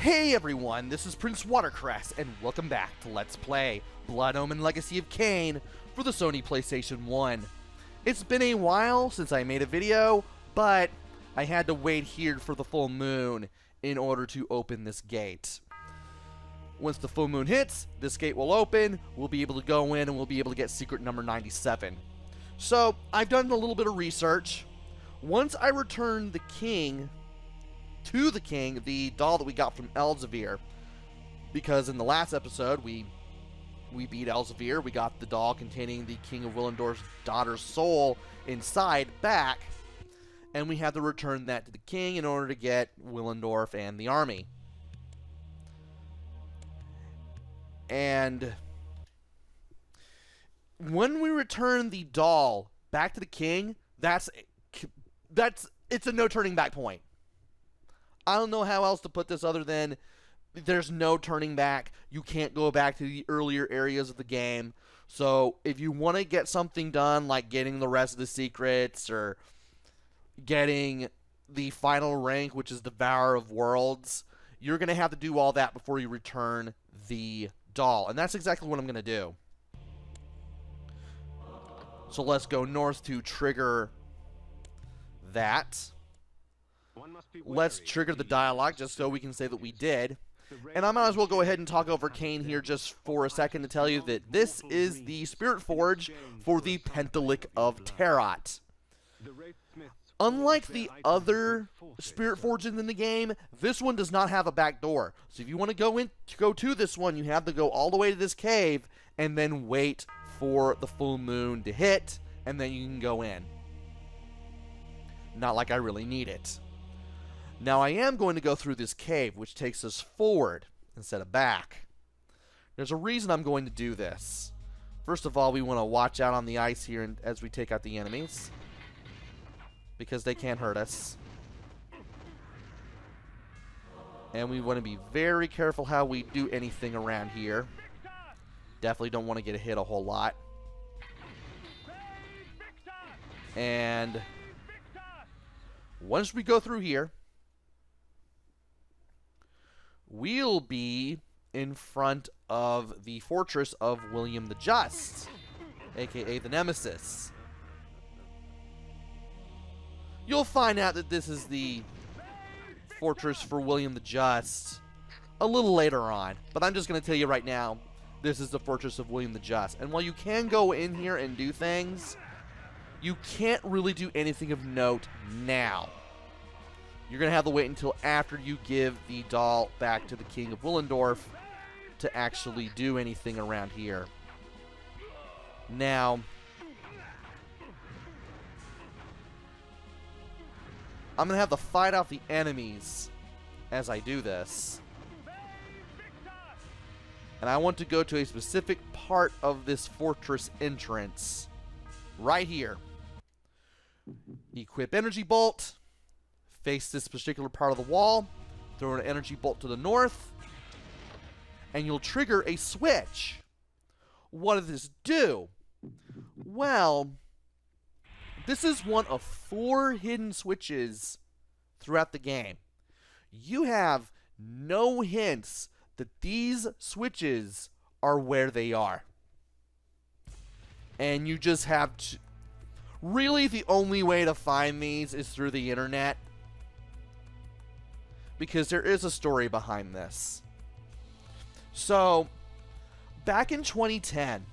Hey everyone, this is PrinceWatercress, and welcome back to Let's Play Blood Omen Legacy of Kain for the Sony PlayStation 1. It's been a while since I made a video, but I had to wait here for the full moon in order to open this gate. Once the full moon hits, this gate will open, we'll be able to go in and we'll be able to get secret number 97. So, I've done a little bit of research. Once I return the king, the doll that we got from Elsevier, because in the last episode we beat Elsevier, we got the doll containing the King of Willendorf's daughter's soul inside back, and we had to return that to the king in order to get Willendorf and the army. And when we return the doll back to the king, it's a no turning back point. I don't know how else to put this other than there's no turning back. You can't go back to the earlier areas of the game. So if you want to get something done, like getting the rest of the secrets or getting the final rank, which is Devourer of Worlds, you're going to have to do all that before you return the doll. And that's exactly what I'm going to do. So let's go north to trigger that. Let's trigger the dialogue just so we can say that we did. And I might as well go ahead and talk over Kain here just for a second to tell you that this is the Spirit Forge for the Pentalic of Terrat. Unlike the other Spirit Forges in the game, this one does not have a back door. So if you want to go to this one, you have to go all the way to this cave and then wait for the full moon to hit, and then you can go in. Not like I really need it. Now I am going to go through this cave, which takes us forward instead of back. There's a reason I'm going to do this. First of all, we want to watch out on the ice here as we take out the enemies, because they can't hurt us. And we want to be very careful how we do anything around here. Definitely don't want to get hit a whole lot. And once we go through here, we'll be in front of the fortress of William the Just, aka the Nemesis. You'll find out that this is the fortress for William the Just a little later on, but I'm just going to tell you right now, this is the fortress of William the Just. And while you can go in here and do things, you can't really do anything of note now. You're going to have to wait until after you give the doll back to the King of Willendorf to actually do anything around here. Now, I'm going to have to fight off the enemies as I do this. And I want to go to a specific part of this fortress entrance. Right here. Equip Energy Bolt. Face this particular part of the wall, throw an energy bolt to the north, and you'll trigger a switch. What does this do? Well, this is one of 4 hidden switches throughout the game. You have no hints that these switches are where they are. And you just have to... Really, the only way to find these is through the internet, because there is a story behind this. So, back in 2010,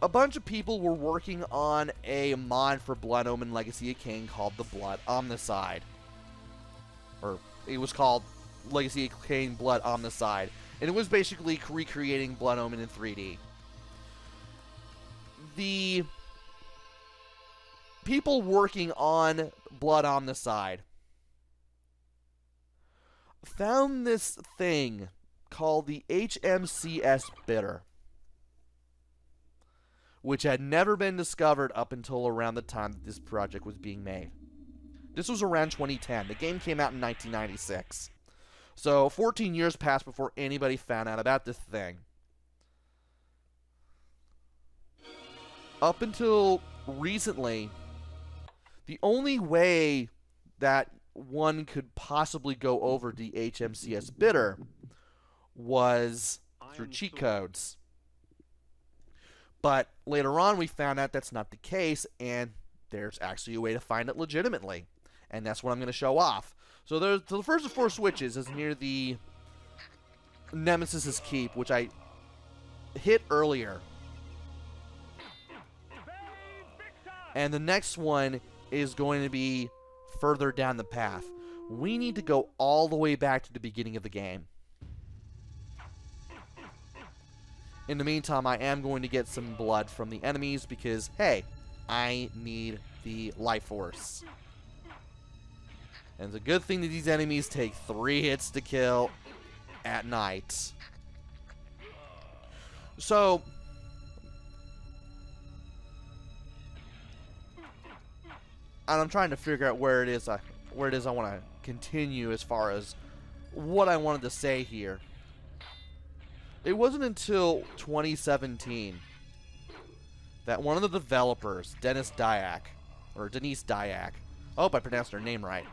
a bunch of people were working on a mod for Blood Omen Legacy of Kain called the Blood Omnicide. Or, it was called Legacy of Kain Blood Omnicide. And it was basically recreating Blood Omen in 3D. The people working on Blood Omnicide found this thing called the HMCS bidder, which had never been discovered up until around the time that this project was being made. This was around 2010. The game came out in 1996. So 14 years passed before anybody found out about this thing. Up until recently, the only way that one could possibly go over the HMCS bidder was through cheat codes. But later on we found out that's not the case, and there's actually a way to find it legitimately. And that's what I'm going to show off. So the first of 4 switches is near the Nemesis's Keep, which I hit earlier. And the next one is going to be further down the path. We need to go all the way back to the beginning of the game. In the meantime, I am going to get some blood from the enemies because, hey, I need the life force. And it's a good thing that these enemies take 3 hits to kill at night. So, and I'm trying to figure out where it is I want to continue as far as what I wanted to say here. It wasn't until 2017 that one of the developers, Denise Dyack, I hope I pronounced her name right,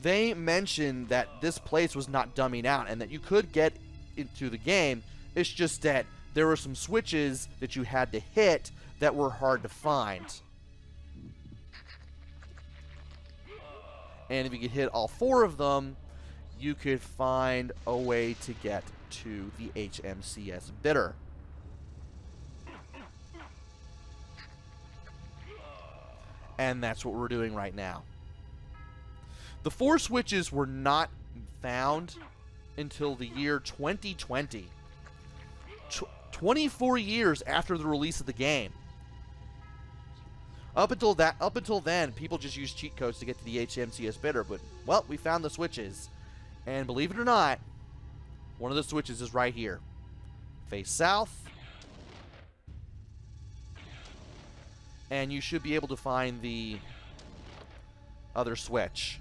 they mentioned that this place was not dumbing out and that you could get into the game. It's just that there were some switches that you had to hit that were hard to find. And if you could hit all 4 of them, you could find a way to get to the HMCS bidder. And that's what we're doing right now. The 4 switches were not found until the year 2020. 24 years after the release of the game. Up until then, people just used cheat codes to get to the HMCS bidder, but, well, we found the switches. And believe it or not, one of the switches is right here. Face south. And you should be able to find the other switch.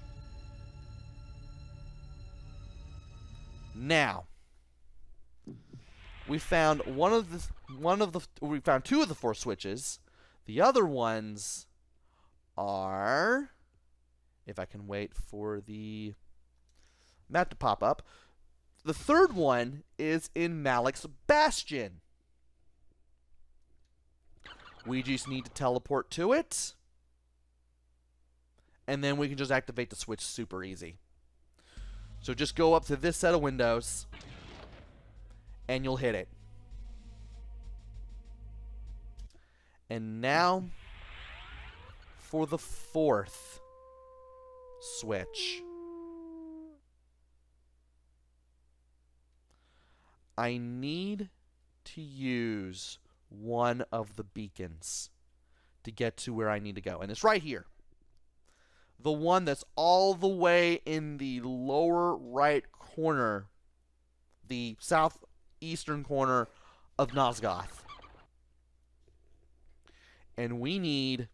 Now, we found we found 2 of the 4 switches. The other ones are, if I can wait for the map to pop up, the 3rd one is in Malik's Bastion. We just need to teleport to it, and then we can just activate the switch super easy. So just go up to this set of windows, and you'll hit it. And now for the 4th switch. I need to use one of the beacons to get to where I need to go. And it's right here. The one that's all the way in the lower right corner, the southeastern corner of Nosgoth. And we need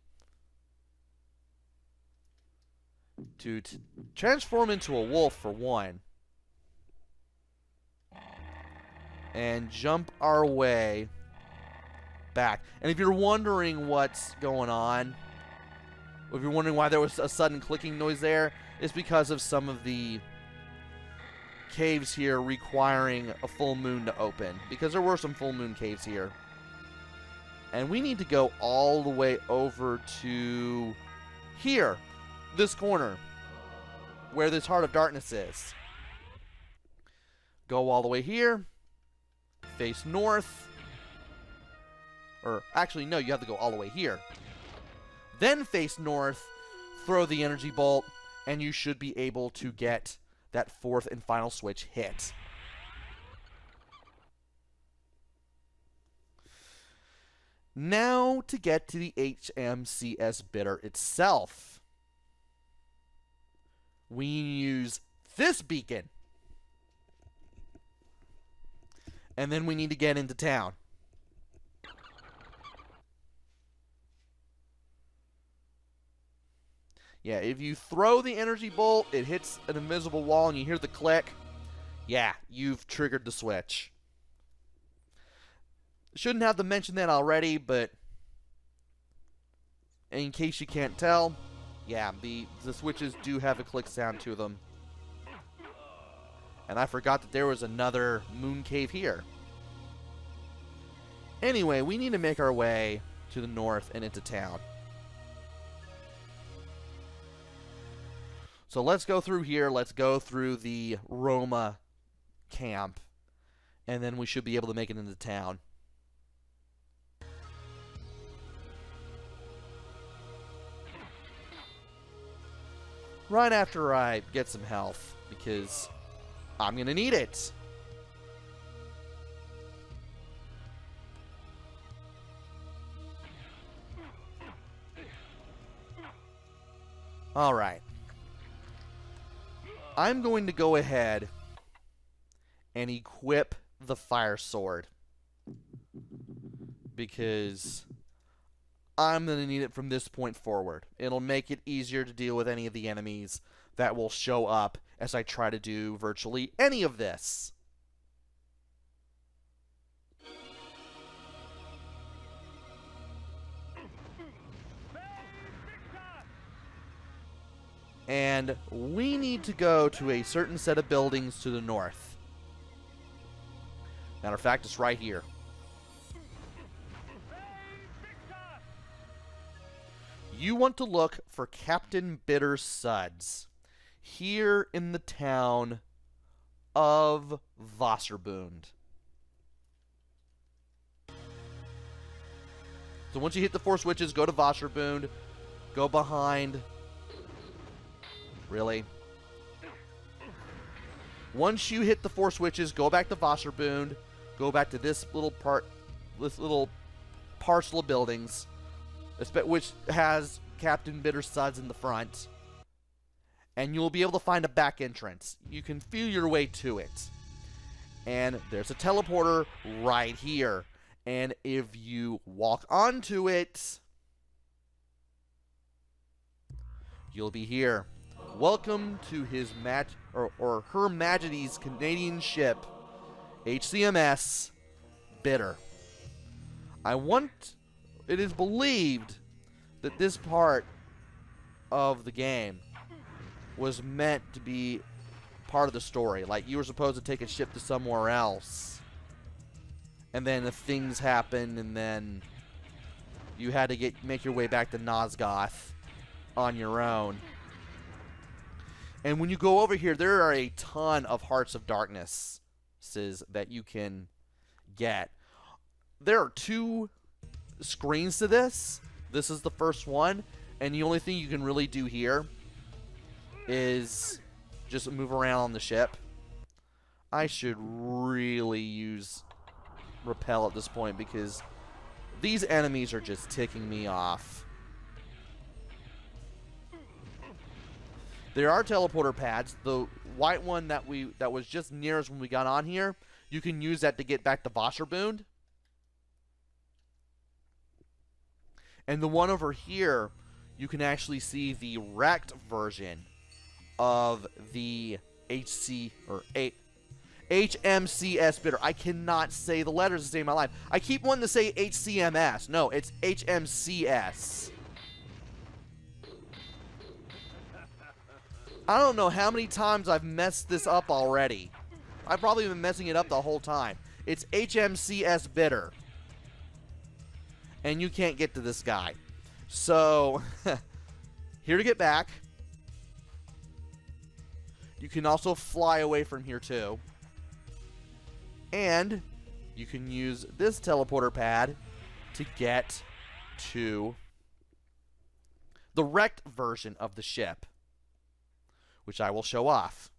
to transform into a wolf for one. And jump our way back. And if you're wondering what's going on, if you're wondering why there was a sudden clicking noise there, it's because of some of the caves here requiring a full moon to open. Because there were some full moon caves here. And we need to go all the way over to here, this corner, where this Heart of Darkness is. Go all the way here, face north, or actually no, you have to go all the way here. Then face north, throw the energy bolt, and you should be able to get that 4th and final switch hit. Now to get to the HMCS bidder itself. We use this beacon. And then we need to get into town. Yeah, if you throw the energy bolt, it hits an invisible wall and you hear the click. Yeah, you've triggered the switch. Shouldn't have to mention that already, but in case you can't tell, Yeah, the switches do have a click sound to them. And I forgot that there was another moon cave here. Anyway, we need to make our way to the north and into town. So let's go through here. Let's go through the Roma camp. And then we should be able to make it into town. Right after I get some health, because I'm going to need it. Alright. I'm going to go ahead and equip the fire sword, because I'm going to need it from this point forward. It'll make it easier to deal with any of the enemies that will show up as I try to do virtually any of this. And we need to go to a certain set of buildings to the north. Matter of fact, it's right here. You want to look for Captain Bitter Suds here in the town of Wasserbund. So once you hit the 4 switches, go to Wasserbund, go behind. Really? Once you hit the 4 switches, go back to Wasserbund, go back to this little parcel of buildings, which has Captain Bitter Suds in the front, and you'll be able to find a back entrance. You can feel your way to it. And there's a teleporter right here. And if you walk onto it, you'll be here. Welcome to his or Her Majesty's Canadian ship, HMCS Bitter. It is believed that this part of the game was meant to be part of the story. Like, you were supposed to take a ship to somewhere else, and then if things happened, and then you had to make your way back to Nosgoth on your own. And when you go over here, there are a ton of Hearts of Darkness that you can get. There are 2 screens to this. This is the first one, and the only thing you can really do here is just move around on the ship. I should really use repel at this point, because these enemies are just ticking me off. There are teleporter pads. The white one that was just near us when we got on here, you can use that to get back to Wasserbund. And the one over here, you can actually see the wrecked version of the HMCS Bitter. I cannot say the letters to save my life. I keep wanting to say HCMS. No, it's HMCS. I don't know how many times I've messed this up already. I've probably been messing it up the whole time. It's HMCS Bitter. And you can't get to this guy. So, here to get back. You can also fly away from here too. And you can use this teleporter pad to get to the wrecked version of the ship, which I will show off.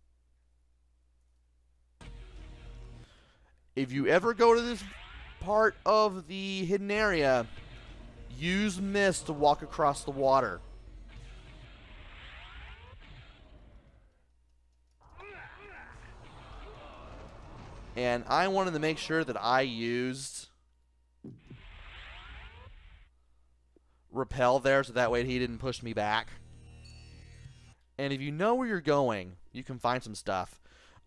If you ever go to this part of the hidden area, use mist to walk across the water. And I wanted to make sure that I used repel there, so that way he didn't push me back. And if you know where you're going, you can find some stuff.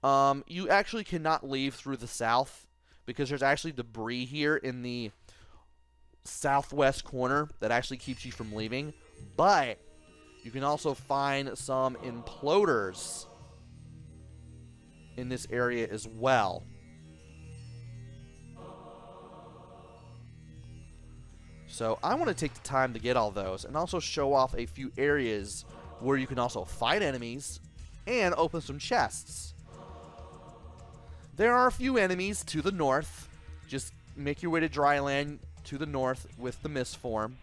You actually cannot leave through the south, because there's actually debris here in the southwest corner that actually keeps you from leaving. But You can also find some imploders in this area as well. So I want to take the time to get all those and also show off a few areas where you can also fight enemies and open some chests. There are a few enemies to the north. Just make your way to dry land to the north with the mist form.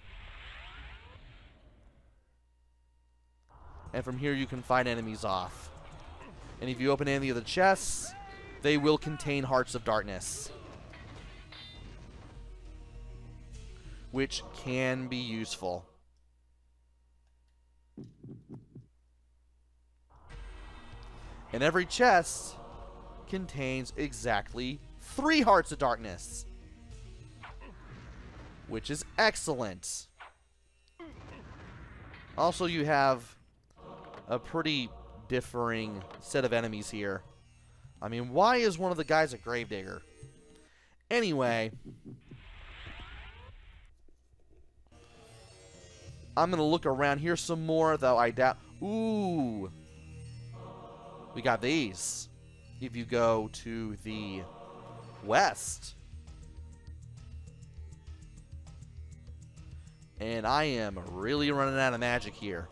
And from here you can fight enemies off. And if you open any of the chests, they will contain hearts of darkness, which can be useful. And every chest contains exactly 3 hearts of darkness, which is excellent. Also, you have a pretty differing set of enemies here. I mean, why is one of the guys a gravedigger? Anyway, I'm going to look around here some more, though I doubt... Ooh! We got these. If you go to the west. And I am really running out of magic here.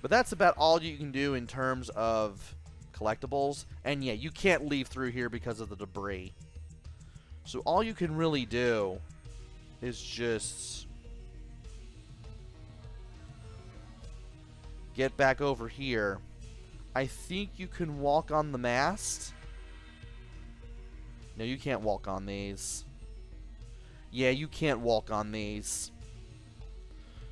But that's about all you can do in terms of collectibles. And yeah, you can't leave through here because of the debris. So all you can really do is just get back over here. I think you can walk on the mast. No, you can't walk on these. Yeah, you can't walk on these.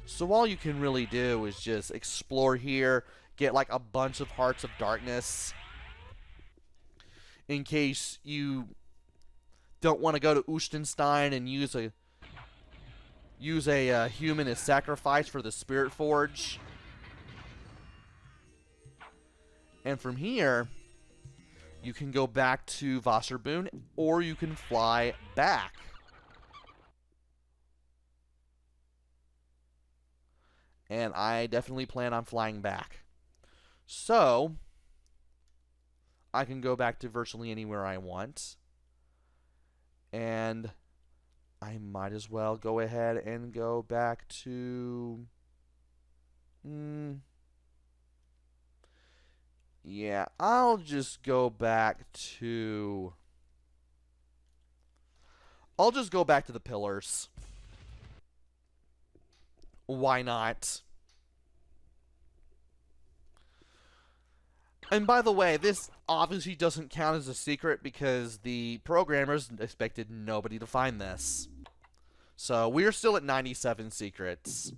So all you can really do is just explore here, get like a bunch of hearts of darkness in case you don't want to go to Ustenstein and use a human as sacrifice for the Spirit Forge. And from here, you can go back to Wasserboon, or you can fly back. And I definitely plan on flying back. So, I can go back to virtually anywhere I want. And I might as well go ahead and go back to... Yeah, I'll just go back to... I'll just go back to the pillars. Why not? And by the way, this obviously doesn't count as a secret because the programmers expected nobody to find this. So we're still at 97 secrets,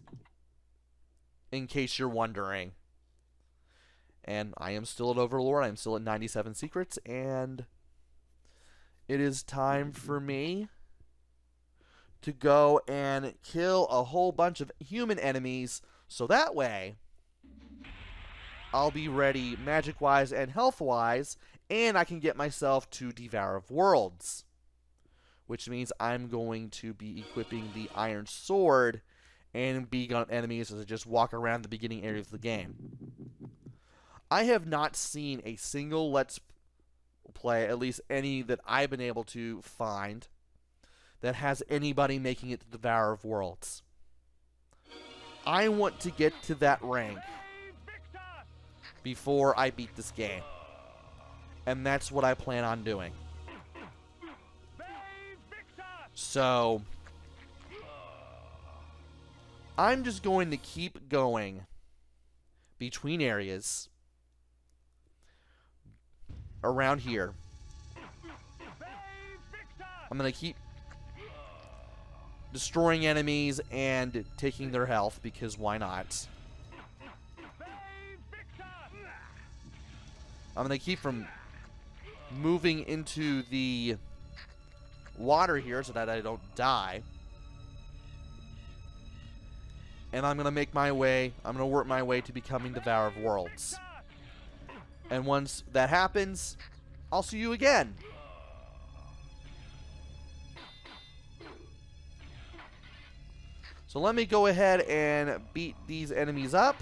in case you're wondering. And I am still at Overlord. I'm still at 97 secrets, and it is time for me to go and kill a whole bunch of human enemies, so that way I'll be ready magic-wise and health-wise, and I can get myself to Devour of Worlds, which means I'm going to be equipping the Iron Sword and beating on enemies as I just walk around the beginning area of the game. I have not seen a single Let's Play, at least any that I've been able to find, that has anybody making it to the Devour of Worlds. I want to get to that rank before I beat this game. And that's what I plan on doing. So, I'm just going to keep going between areas around here. I'm going to keep destroying enemies and taking their health, because why not? I'm going to keep from moving into the water here so that I don't die. And I'm going to make my way, I'm going to work my way to becoming Devourer of Worlds. And once that happens, I'll see you again. So So let me go ahead and beat these enemies up.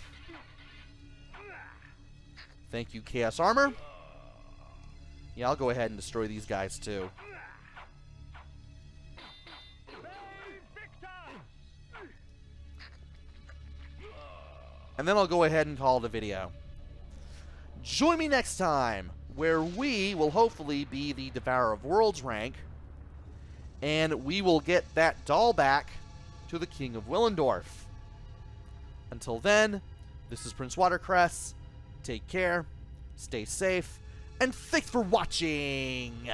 Thank you, Chaos Armor. Yeah, I'll go ahead and destroy these guys too. And then I'll go ahead and call it a video. Join me next time, where we will hopefully be the Devourer of Worlds rank, and we will get that doll back to the King of Willendorf. Until then, this is PrinceWatercress. Take care, stay safe, and thanks for watching!